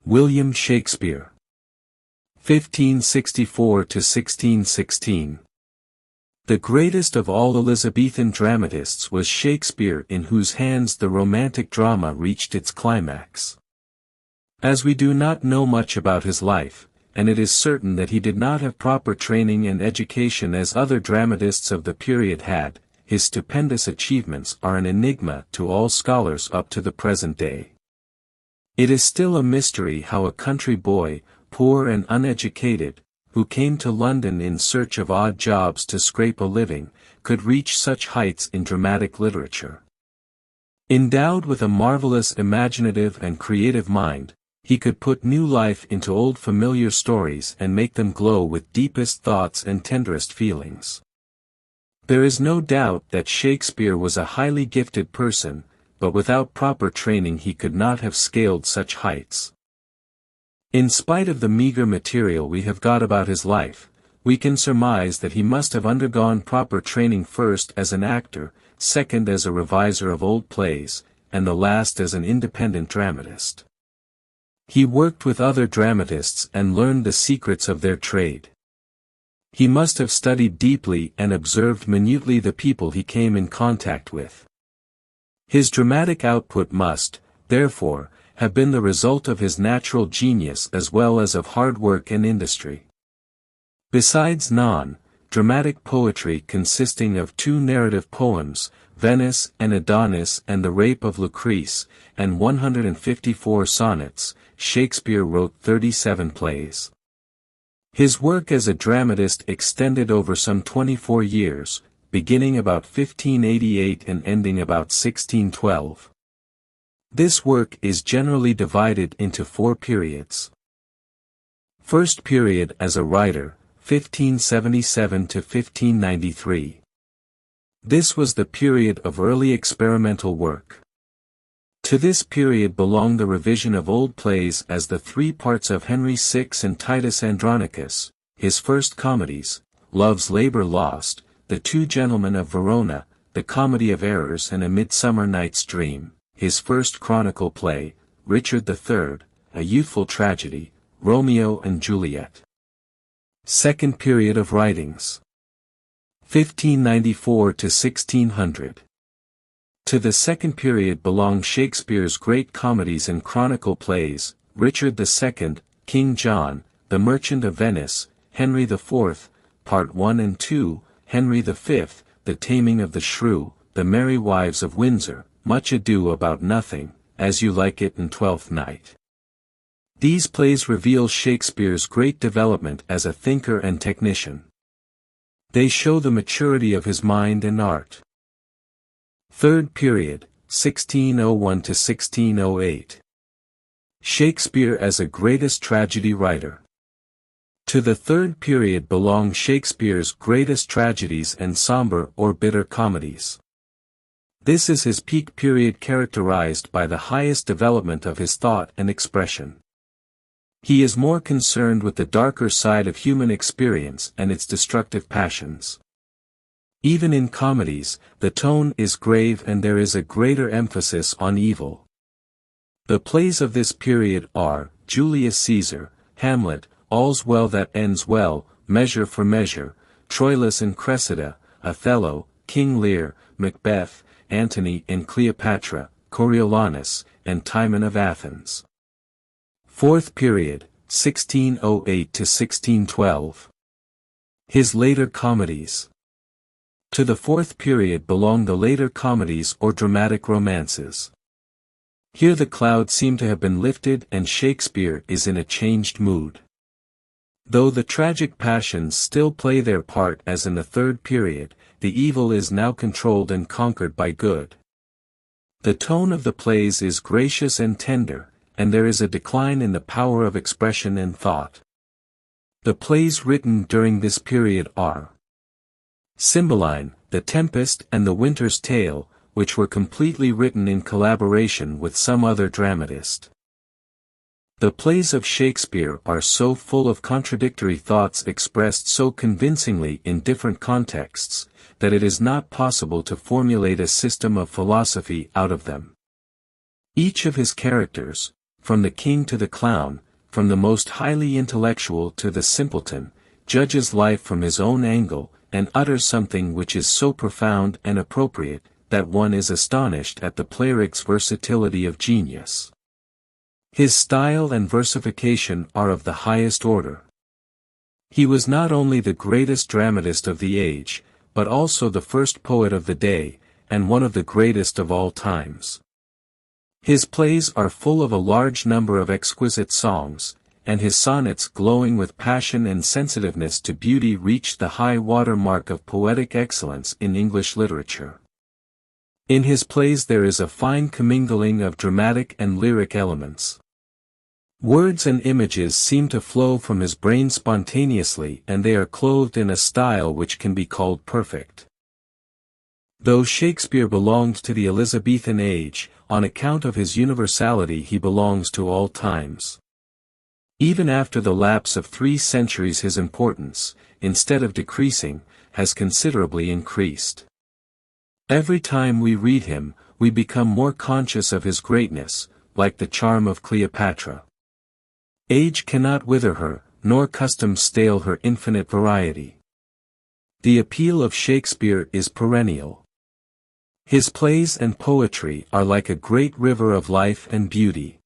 William Shakespeare. 1564 to 1616. The greatest of all Elizabethan dramatists was Shakespeare, in whose hands the romantic drama reached its climax. As we do not know much about his life, and it is certain that he did not have proper training and education as other dramatists of the period had, his stupendous achievements are an enigma to all scholars up to the present day. It is still a mystery how a country boy, poor and uneducated, who came to London in search of odd jobs to scrape a living, could reach such heights in dramatic literature. Endowed with a marvelous imaginative and creative mind, he could put new life into old familiar stories and make them glow with deepest thoughts and tenderest feelings. There is no doubt that Shakespeare was a highly gifted person, but without proper training he could not have scaled such heights. In spite of the meager material we have got about his life, we can surmise that he must have undergone proper training first as an actor, second as a reviser of old plays, and the last as an independent dramatist. He worked with other dramatists and learned the secrets of their trade. He must have studied deeply and observed minutely the people he came in contact with. His dramatic output must, therefore, have been the result of his natural genius as well as of hard work and industry. Besides dramatic poetry consisting of 2 narrative poems, Venice and Adonis and the Rape of Lucrece, and 154 sonnets, Shakespeare wrote 37 plays. His work as a dramatist extended over some 24 years, beginning about 1588 and ending about 1612. This work is generally divided into 4 periods. First period as a writer, 1577 to 1593. This was the period of early experimental work. To this period belong the revision of old plays as the 3 parts of Henry VI and Titus Andronicus, his first comedies, Love's Labour Lost, The 2 Gentlemen of Verona, The Comedy of Errors and A Midsummer Night's Dream, his first chronicle play, Richard III, a youthful tragedy, Romeo and Juliet. Second period of writings. 1594 to 1600. To the second period belong Shakespeare's great comedies and chronicle plays, Richard II, King John, The Merchant of Venice, Henry IV, Part 1 and 2, Henry V, The Taming of the Shrew, The Merry Wives of Windsor, Much Ado About Nothing, As You Like It and Twelfth Night. These plays reveal Shakespeare's great development as a thinker and technician. They show the maturity of his mind and art. Third period, 1601 to 1608. Shakespeare as a greatest tragedy writer. To the third period belong Shakespeare's greatest tragedies and somber or bitter comedies. This is his peak period characterized by the highest development of his thought and expression. He is more concerned with the darker side of human experience and its destructive passions. Even in comedies, the tone is grave and there is a greater emphasis on evil. The plays of this period are, Julius Caesar, Hamlet, All's Well That Ends Well, Measure for Measure, Troilus and Cressida, Othello, King Lear, Macbeth, Antony and Cleopatra, Coriolanus, and Timon of Athens. Fourth period, 1608 to 1612. His later comedies. To the fourth period belong the later comedies or dramatic romances. Here the clouds seem to have been lifted and Shakespeare is in a changed mood. Though the tragic passions still play their part as in the third period, the evil is now controlled and conquered by good. The tone of the plays is gracious and tender, and there is a decline in the power of expression and thought. The plays written during this period are Cymbeline, The Tempest and The Winter's Tale, which were completely written in collaboration with some other dramatist. The plays of Shakespeare are so full of contradictory thoughts expressed so convincingly in different contexts, that it is not possible to formulate a system of philosophy out of them. Each of his characters, from the king to the clown, from the most highly intellectual to the simpleton, judges life from his own angle, and utters something which is so profound and appropriate, that one is astonished at the playwright's versatility of genius. His style and versification are of the highest order. He was not only the greatest dramatist of the age, but also the first poet of the day, and one of the greatest of all times. His plays are full of a large number of exquisite songs, and his sonnets glowing with passion and sensitiveness to beauty reached the high water mark of poetic excellence in English literature. In his plays there is a fine commingling of dramatic and lyric elements. Words and images seem to flow from his brain spontaneously, and they are clothed in a style which can be called perfect. Though Shakespeare belonged to the Elizabethan age, on account of his universality he belongs to all times. Even after the lapse of 3 centuries his importance, instead of decreasing, has considerably increased. Every time we read him, we become more conscious of his greatness, like the charm of Cleopatra. Age cannot wither her, nor custom stale her infinite variety. The appeal of Shakespeare is perennial. His plays and poetry are like a great river of life and beauty.